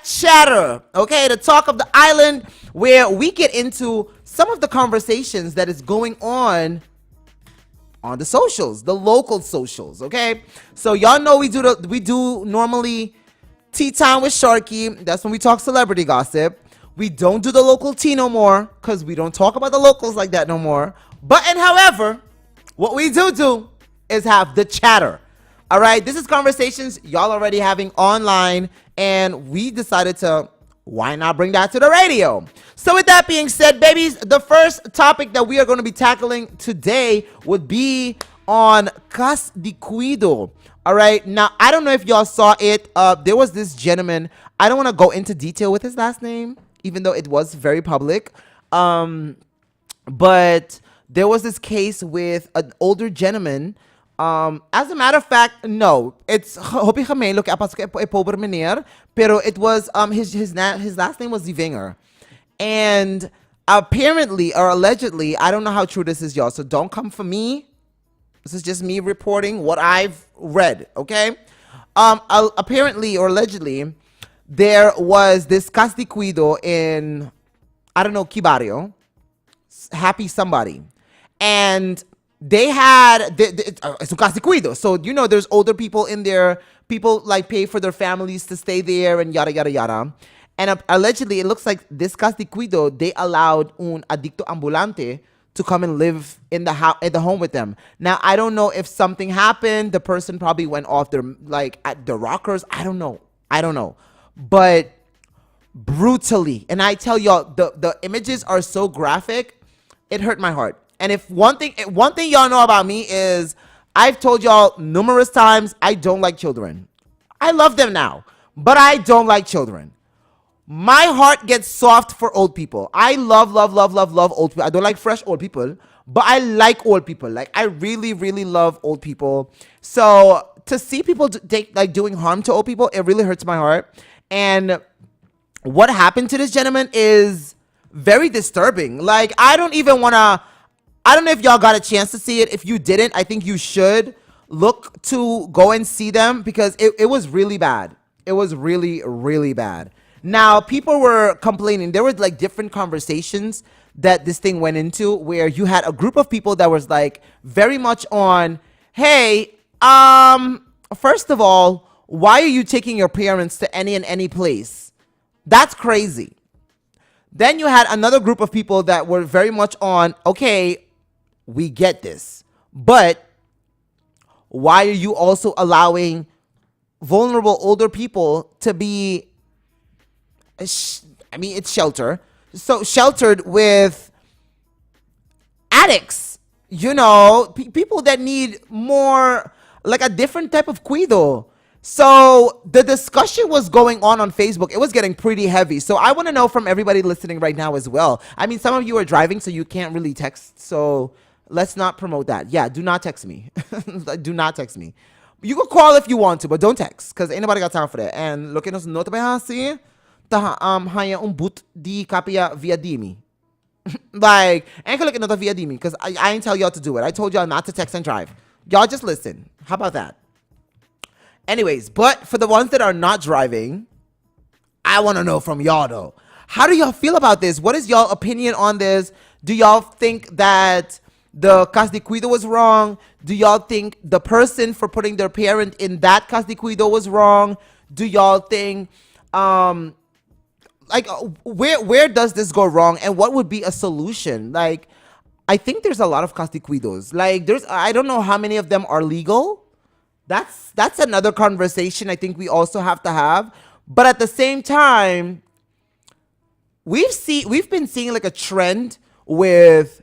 Chatter, okay, the talk of the island, where we get into some of the conversations that is going on the socials, the local socials, okay? So y'all know we do normally tea time with Sharky. That's when we talk celebrity gossip. We don't do the local tea no more because we don't talk about the locals like that no more. But and however, what we do is have the chatter. All right, this is conversations y'all already having online, and we decided to, why not bring that to the radio? So with that being said, babies, the first topic that we are going to be tackling today would be on cas di Cuido. All right, now I don't know if y'all saw it. There was this gentleman. I don't want to go into detail with his last name, even though it was very public. But there was this case with an older gentleman. As a matter of fact, no, it's Hopi Jamelo que apasok e pobre meneer, pero it was his last name was Zivinger, and apparently or allegedly, I don't know how true this is, y'all. So don't come for me. This is just me reporting what I've read. Okay. Apparently or allegedly, there was this cas di Cuido in, I don't know, Kibario, Happy somebody, and they had it's un cas di Cuido. So you know, there's older people in there. People like pay for their families to stay there and yada yada yada. And allegedly, it looks like this cas di Cuido, they allowed un adicto ambulante to come and live in the house, at the home with them. Now I don't know if something happened. The person probably went off their at the rockers. I don't know. But brutally, and I tell y'all, the images are so graphic, it hurt my heart. And if one thing y'all know about me is I've told y'all numerous times, I don't like children. I love them now, but I don't like children. My heart gets soft for old people. I love old people. I don't like fresh old people, but I like old people. Like, I really love old people. So to see people doing harm to old people, it really hurts my heart. And what happened to this gentleman is very disturbing. Like, I don't know if y'all got a chance to see it. If you didn't, I think you should look to go and see them, because it was really bad. It was really bad. Now, people were complaining. There were like different conversations that this thing went into, where you had a group of people that was like very much on, hey, first of all, why are you taking your parents to any place? That's crazy. Then you had another group of people that were very much on, okay, we get this, but why are you also allowing vulnerable older people to be, I mean, it's sheltered with addicts, you know, people that need more, like a different type of cuido. So the discussion was going on Facebook. It was getting pretty heavy. So I want to know from everybody listening right now as well. I mean, some of you are driving, so you can't really text. So let's not promote that. Yeah, do not text me. Do not text me. You can call if you want to, but don't text, because ain't nobody got time for that. And look at us, not assim, haya boot di kapia via dimi. Like, ain't look at not via dimi, because I ain't tell y'all to do it. I told y'all not to text and drive. Y'all just listen. How about that? Anyways, but for the ones that are not driving, I want to know from y'all though. How do y'all feel about this? What is y'all opinion on this? Do y'all think that the cas di Cuido was wrong? Do y'all think the person for putting their parent in that cas di Cuido was wrong? Do y'all think, where does this go wrong, and what would be a solution? Like, I think there's a lot of cas di Cuidos. Like, I don't know how many of them are legal. That's another conversation I think we also have to have. But at the same time, we've been seeing like a trend with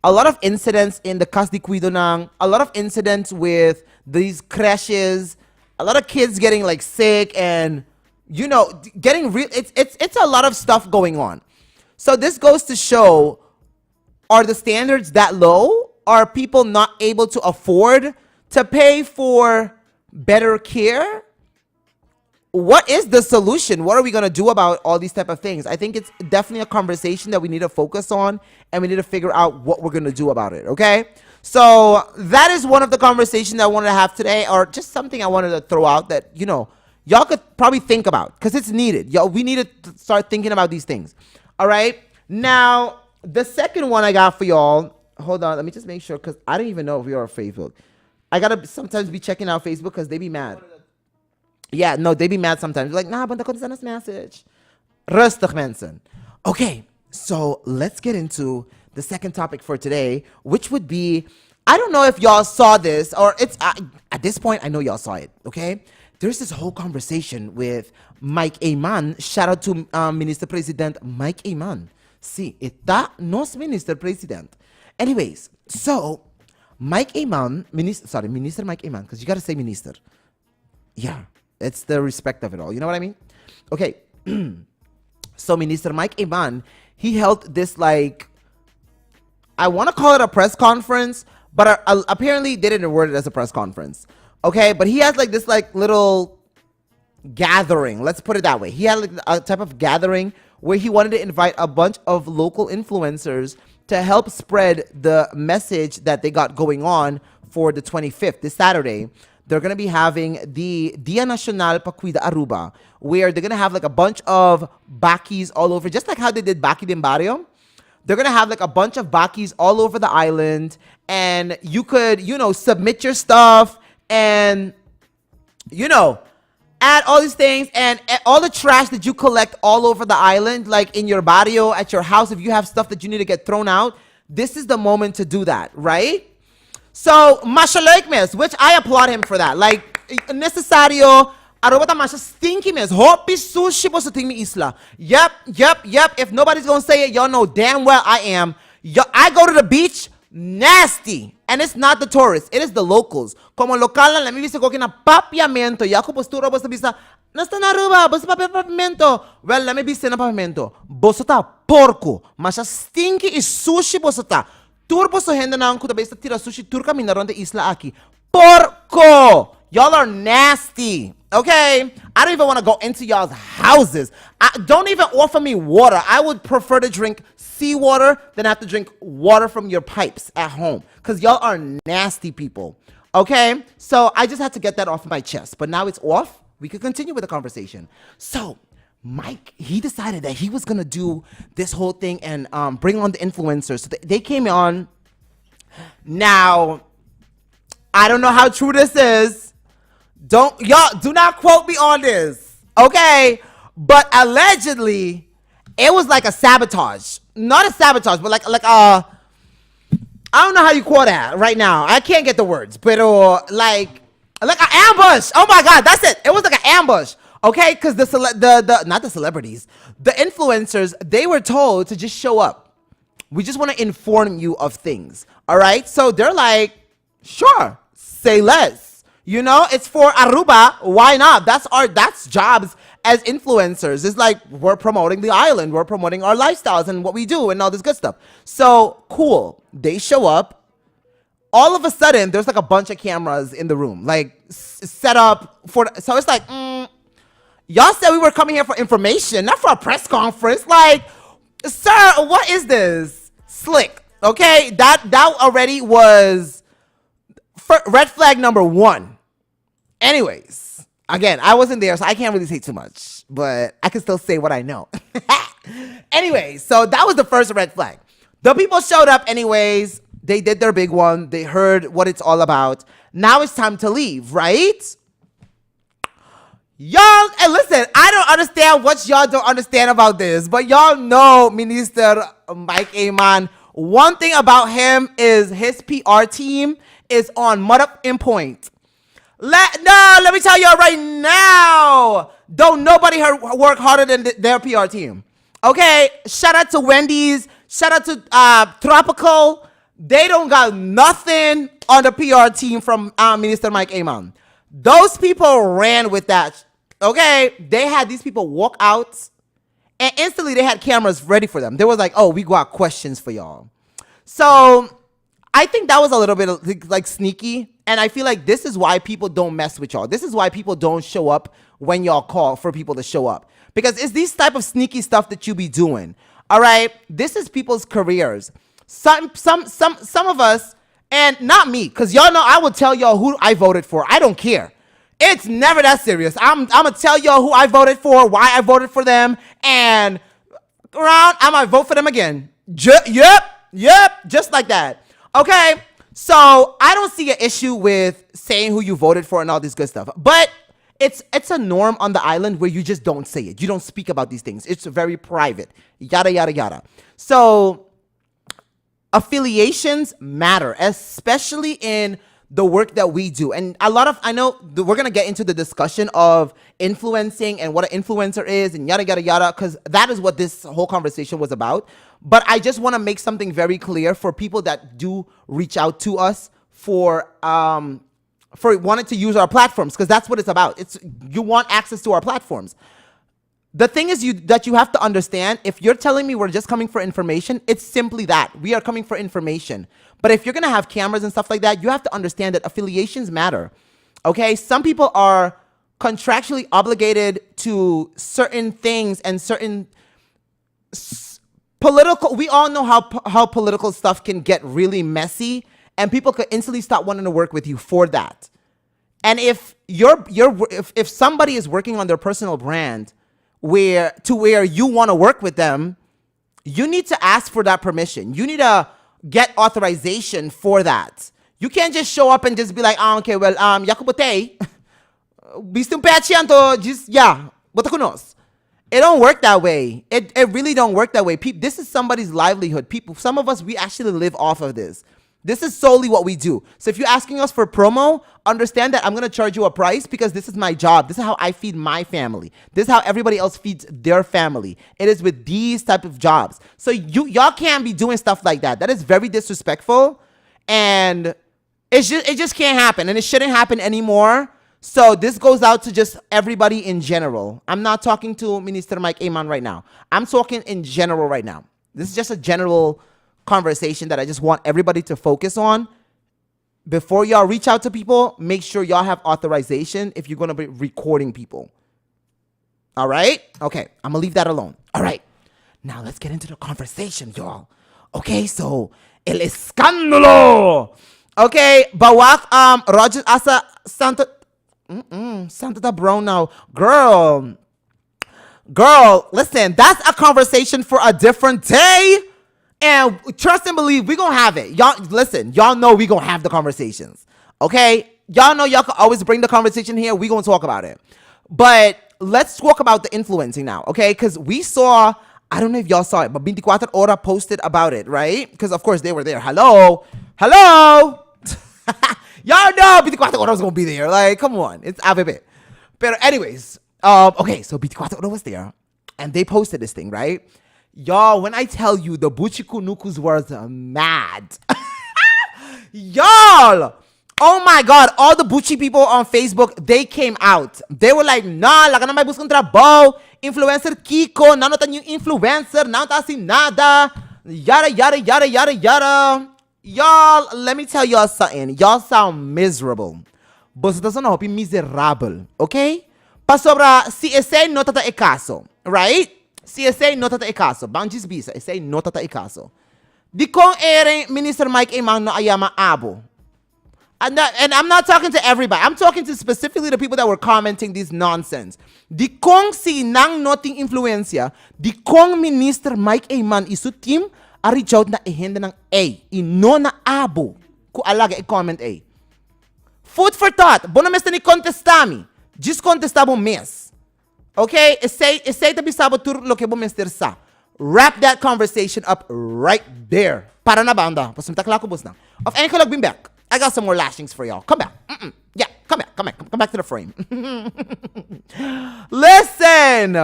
a lot of incidents in the cas di Cuido nang, a lot of incidents with these crashes, a lot of kids getting like sick, and you know, getting real. It's a lot of stuff going on. So this goes to show, are the standards that low? Are people not able to afford to pay for better care? What is the solution? What are we going to do about all these type of things? I think it's definitely a conversation that we need to focus on, and we need to figure out what we're going to do about it. Okay. So that is one of the conversations I wanted to have today, or just something I wanted to throw out that, you know, y'all could probably think about, because it's needed. Y'all, we need to start thinking about these things. All right. Now, the second one I got for y'all. Hold on. Let me just make sure, because I don't even know if you're on Facebook. I got to sometimes be checking out Facebook because they be mad. Yeah, no, they be mad sometimes. Like, nah, but send us message. Rustig, mensen. Okay, so let's get into the second topic for today, which would be, I don't know if y'all saw this, or it's, at this point, I know y'all saw it, okay? There's this whole conversation with Mike Ayman. Shout out to Minister President Mike Ayman. Sí, está nos Minister President. Anyways, so Mike Ayman, Minister Mike Ayman, because you got to say Minister. Yeah, it's the respect of it all. You know what I mean? Okay. So Minister Mike Ayman, he held this, like, I want to call it a press conference, but apparently they didn't word it as a press conference. Okay, but he has like this like little gathering. Let's put it that way. He had like a type of gathering where he wanted to invite a bunch of local influencers to help spread the message that they got going on for the 25th, this Saturday. They're going to be having the Dia Nacional pa Cuida Aruba, where they're going to have like a bunch of bakis all over, just like how they did Baki din Barrio. They're going to have like a bunch of bakis all over the island, and you could, you know, submit your stuff and, you know, add all these things, and all the trash that you collect all over the island, like in your barrio, at your house, if you have stuff that you need to get thrown out, this is the moment to do that, right? So, mashalek mes, which I applaud him for that. Like, necesario, Aruba ta masha stinky mes, hopi sushi po sa ting mi isla. Yep. If nobody's gonna say it, y'all know damn well I am. I go to the beach, nasty. And it's not the tourists, it is the locals. Como local lang, let me visa ko kina papiamento. Yako postura basta bisa, nasta na Aruba, basta papiamento. Well, let me visa na papiamento. Bosota porco, masha stinky is sushi bosota. Turbo so henda na ang kuta basta tira sushi tur kami na ronde isla aki. Porco! Y'all are nasty. Okay? I don't even want to go into y'all's houses. Don't even offer me water. I would prefer to drink seawater than have to drink water from your pipes at home. Because y'all are nasty people. Okay? So I just had to get that off my chest. But now it's off. We could continue with the conversation. So Mike, he decided that he was going to do this whole thing and bring on the influencers. So they came on. Now, I don't know how true this is. Y'all do not quote me on this, okay? But allegedly, it was like a sabotage. Not a sabotage, but like I don't know how you call that right now. I can't get the words, but like an ambush. Oh my God, that's it. It was like an ambush, okay? Because the not the celebrities, the influencers, they were told to just show up. We just want to inform you of things, all right? So they're like, sure, say less. You know, it's for Aruba. Why not? That's jobs as influencers. It's like we're promoting the island. We're promoting our lifestyles and what we do and all this good stuff. So cool. They show up. All of a sudden, there's like a bunch of cameras in the room, like set up for. So it's like, y'all said we were coming here for information, not for a press conference. Like, sir, what is this? Slick. Okay, that already was red flag number 1. Anyways, again, I wasn't there, so I can't really say too much, but I can still say what I know. Anyways, so that was the first red flag. The people showed up anyways. They did their big one. They heard what it's all about. Now it's time to leave, right? Y'all, and listen, I don't understand what y'all don't understand about this, but y'all know Minister Mike Ayman. One thing about him is his PR team is on mud up in point. Let me tell y'all right now, don't nobody work harder than their PR team. Okay, shout out to Wendy's, shout out to Tropical. They don't got nothing on the PR team from Minister Mike Ayman. Those people ran with that. Okay, they had these people walk out, and instantly they had cameras ready for them. They was like, oh, we got questions for y'all. So I think that was a little bit like sneaky. And I feel like this is why people don't mess with y'all. This is why people don't show up when y'all call for people to show up. Because it's these type of sneaky stuff that you be doing. All right? This is people's careers. Some of us, and not me, because y'all know I will tell y'all who I voted for. I don't care. It's never that serious. I'm gonna tell y'all who I voted for, why I voted for them, and around I might vote for them again. Yep, just like that. Okay, so I don't see an issue with saying who you voted for and all this good stuff, but it's a norm on the island where you just don't say it. You don't speak about these things. It's very private. Yada yada yada. So affiliations matter, especially in the work that we do. And I know we're going to get into the discussion of influencing and what an influencer is and yada, yada, yada, because that is what this whole conversation was about. But I just want to make something very clear for people that do reach out to us for wanting to use our platforms, because that's what it's about. You want access to our platforms. The thing is that you have to understand, if you're telling me we're just coming for information, it's simply that. We are coming for information. But if you're going to have cameras and stuff like that, you have to understand that affiliations matter. Okay? Some people are contractually obligated to certain things and certain political. We all know how political stuff can get really messy, and people could instantly stop wanting to work with you for that. And if if somebody is working on their personal brand where you want to work with them, you need to ask for that permission. You need to get authorization for that. You can't just show up and just be like, okay, well, yakubotay, bistum pechianto, just, yeah, botakunos. It don't work that way. It really don't work that way. This is somebody's livelihood. Some of us, we actually live off of this. This is solely what we do. So if you're asking us for promo, understand that I'm going to charge you a price because this is my job. This is how I feed my family. This is how everybody else feeds their family. It is with these type of jobs. So y'all can't be doing stuff like that. That is very disrespectful, and it just can't happen, and it shouldn't happen anymore. So this goes out to just everybody in general. I'm not talking to Minister Mike Aman right now. I'm talking in general right now. This is just a general conversation that I just want everybody to focus on. Before y'all reach out to people, make sure y'all have authorization if you're going to be recording people. All right? Okay, I'm going to leave that alone. All right. Now let's get into the conversation, y'all. Okay, so el escándalo. Okay, bawak Roger asa Santa Santa Brown now. Girl, listen, that's a conversation for a different day. And trust and believe, we're going to have it. Y'all, listen, y'all know we're going to have the conversations. Okay? Y'all know y'all can always bring the conversation here. We're going to talk about it. But let's talk about the influencing now, okay? Because we saw, I don't know if y'all saw it, but 24 Hora posted about it, right? Because, of course, they were there. Hello? Y'all know 24 Hora was going to be there. Like, come on. It's ABB. But anyways, okay, so 24 Hora was there. And they posted this thing, right? Y'all, when I tell you the Buchikunukus was mad. Y'all, oh my God, all the Buchi people on Facebook, they came out. They were like, nah, laga na may buscang trabaho. Influencer Kiko, nanotan yung influencer, nanotan si nada. Yada, yada, yada, yada, yada. Y'all, let me tell y'all something. Y'all sound miserable. Vocês são hopi miserable, okay? Pasobra, si ese no tata e caso, right? Si ese no tata e caso, banjis bisa, ese no tata e caso. Di kong ere Minister Mike Emang no ayama abo. And I'm not talking to everybody. I'm talking to specifically the people that were commenting this nonsense. Di kong si nang noting influencia, di kong Minister Mike Eman isu team a reach out na ehenda ng A. Ino na abo. Ku alaga e-comment A. Food for thought. Bono mes ni contestami. Just contestabo mes. Okay? Say tabi sabo tur lo que bo mester sa. Wrap that conversation up right there. Para na banda. Pasumtakla ko bus na. Of any kalag been back. I got some more lashings for y'all. Come back. Yeah, come back to the frame. Listen.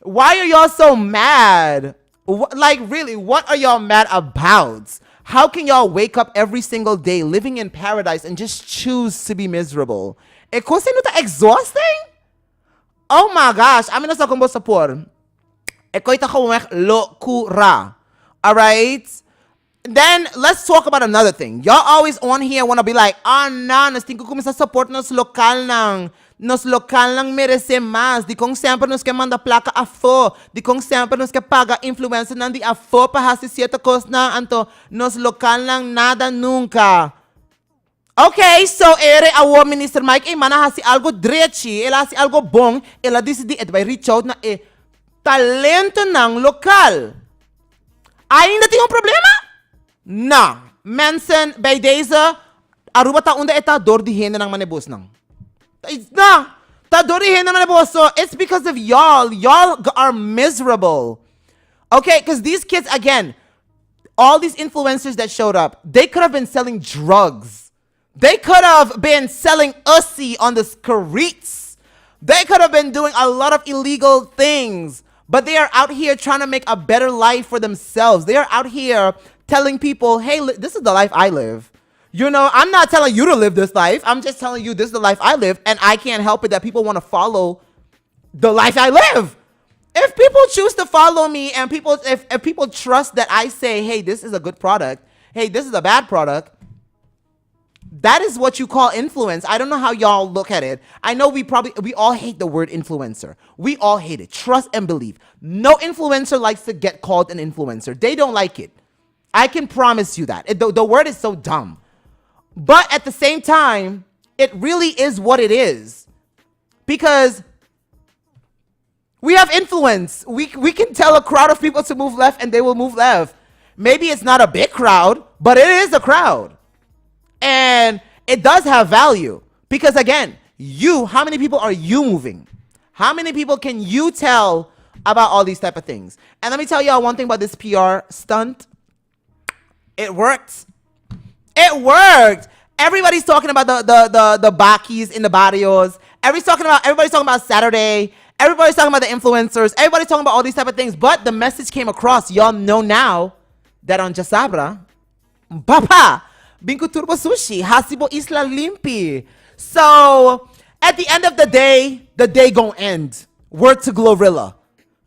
Why are y'all so mad? Like, really, what are y'all mad about? How can y'all wake up every single day living in paradise and just choose to be miserable? E kung sino ta exhausting? Oh my gosh. I'm in a combo support. E ko ita kawek lokura. Alright? Then, let's talk about another thing. Y'all always on here want to be like, nas tingko kumisa support nos lokal lang merece mas. Di kong sempre nos que manda placa afo. Di kong sempre nos que paga influencer nan di afo pa hasi siete cos na anto. Nos lokal lang nada nunca. Okay, so ere awo Minister Mike mana hasi algo drechi, ela hasi algo bong, ela decidi et by reach out na talento ng lokal. Ainda tem problema? Não. Mensen, bij deze, Aruba ta unda eta door die heen ng manebos nang. Nah, ta door die heen ng manebos. So it's because of y'all. Y'all are miserable. Okay, because these kids, again, all these influencers that showed up, they could have been selling drugs. They could have been selling ussy on the streets. They could have been doing a lot of illegal things. But they are out here trying to make a better life for themselves. They are out here telling people, hey, this is the life I live. You know, I'm not telling you to live this life. I'm just telling you this is the life I live. And I can't help it that people want to follow the life I live. If people choose to follow me and if people trust that I say, hey, this is a good product, hey, this is a bad product, that is what you call influence. I don't know how y'all look at it. I know we all hate the word influencer. We all hate it. Trust and believe. No influencer likes to get called an influencer. They don't like it. I can promise you that. The word is so dumb. But at the same time, it really is what it is. Because we have influence. We can tell a crowd of people to move left and they will move left. Maybe it's not a big crowd, but it is a crowd. And it does have value because, again, how many people are you moving? How many people can you tell about all these type of things? And let me tell y'all one thing about this PR stunt. It worked. It worked. Everybody's talking about the bakis in the barrios. Everybody's talking about Saturday. Everybody's talking about the influencers. Everybody's talking about all these type of things. But the message came across. Y'all know now that on Jasabra, Papa, Binko Turbo Sushi, Hasibo Isla Limpi. So, at the end of the day gon' end. Word to Glorilla.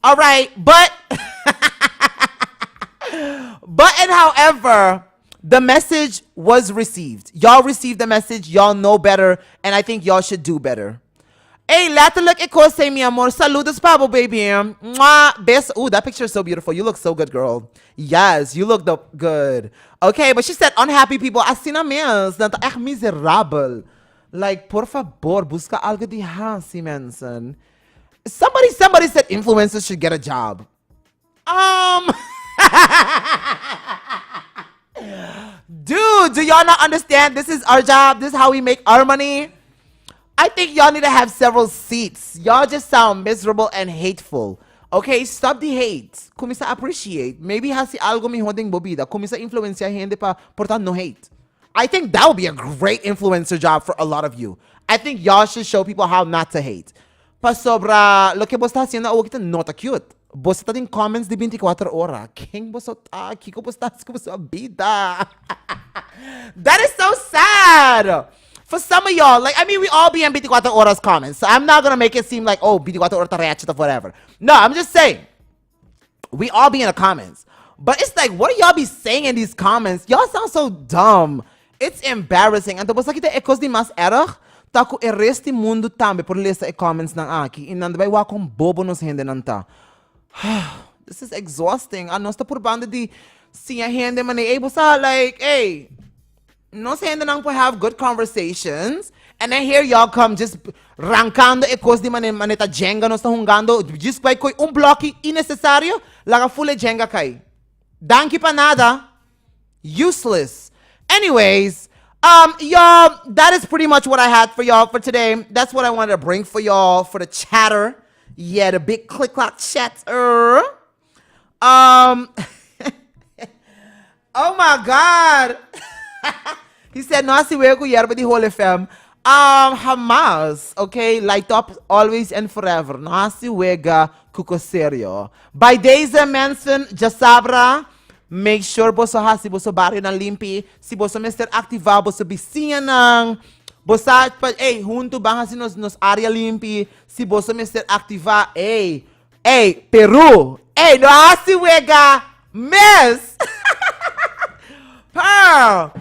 All right, but and however, the message was received. Y'all received the message. Y'all know better, and I think y'all should do better. Hey, letterlijk ik say mi amor. Saludos, Pablo, baby. Mwah. Best. Ooh, that picture is so beautiful. You look so good, girl. Yes, you look good. Okay, but she said unhappy people. Assim na mens. Dat echt miserabel. Like, por favor, busca algo de hasi, mensen. Somebody said influencers should get a job. Dude, do y'all not understand? This is our job. This is how we make our money. I think y'all need to have several seats. Y'all just sound miserable and hateful. Okay, stop the hate. Kumisa appreciate. Maybe hasi algo mi hoding bobida. Kumisa influencia gente pa portan no hate. I think that would be a great influencer job for a lot of you. I think y'all should show people how not to hate. Pa sobra, lo que vos está haciendo, huwag kita nota cute. Vos está din comments de 24 horas. King vos está, kiko vos está, kiko vos vida. That is so sad. For some of y'all, like, I mean, we all be in 24 horas comments, so I'm not gonna make it seem like, oh, 24 horas ratchet or whatever. No, I'm just saying, we all be in the comments. But it's like, what do y'all be saying in these comments? Y'all sound so dumb. It's embarrassing. And tapos nakita ekos di mas erach, taku eresti mundo tambe por lesa e comments ng aki. Inandabay wakong bobo nos hende nanta. This is exhausting. Ano sta por banda di siya hende man e sa like, hey, no saying that we have good conversations, and then here y'all come just rancando e cos di maneta jenga no sta hungando just by koi blocky innecessario laga full jenga kai. Danki pa nada. Useless. Anyways, y'all, that is pretty much what I had for y'all for today. That's what I wanted to bring for y'all for the chatter. Yeah, the big click-clock chatter. Oh my God. He said, no, si wego yerba di Holy Fam. Hamas, okay? Light up always and forever. No, si wega kuko serio. By days and Manson, Jasabra, make sure boso ha, si boso barrio na limpi, si boso Mr. Activa, boso bisinya ng, bosa, pa, junto bang si nos area limpi, si boso Mr. Activa, Peru, no, si wega, miss. Pearl.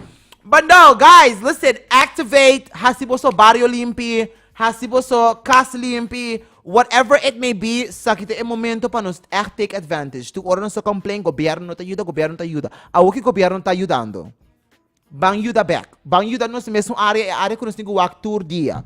But no, guys, listen, activate Hasiboso Barrio Limpi, Hasiboso Cas Limpi, whatever it may be, sa kita e momento pa nos echt take advantage. Tu ora nos complain, gobyerno ta ayuda, gobyerno ta ayuda. Awo ki gobyerno ta ayudando. Bang yuda back. Bang yuda no sa mesmong area ko nung wak tour dia.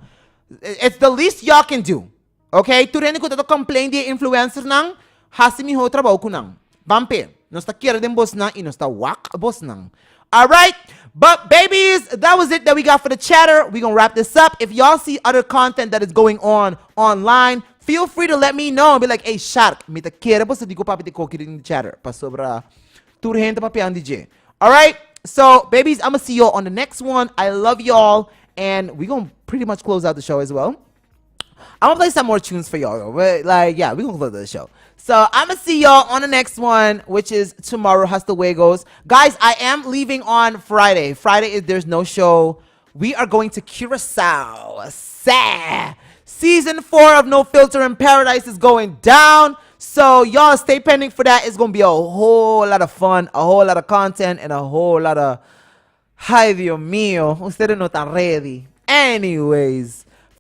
It's the least y'all can do. Okay? Turin ko tato complain di influencer nang hasimi ho trabaho ko nang. Bampe. Nos ta kira din boss nang inos ta wak boss nang. Alright? But babies, that was it that we got for the chatter. We're gonna wrap this up. If y'all see other content that is going on online, feel free to let me know and be like, hey, Shark, mita kira boss di ko papiti ko kirin the chatter. Pa sobra turhen ta papiang DJ. Alright? So, babies, I'm gonna see y'all on the next one. I love y'all, and we're gonna pretty much close out the show as well. I'm gonna play some more tunes for y'all, but like, yeah, we're gonna close the show. So I'm gonna see y'all on the next one, which is tomorrow. Hasta Luegos. Guys, I am leaving on Friday. Friday is there's no show. We are going to Curacao. Season 4 of No Filter in Paradise is going down. So y'all stay pending for that. It's gonna be a whole lot of fun, a whole lot of content, and a whole lot of ay Dios mío, ustedes no están ready. Anyways,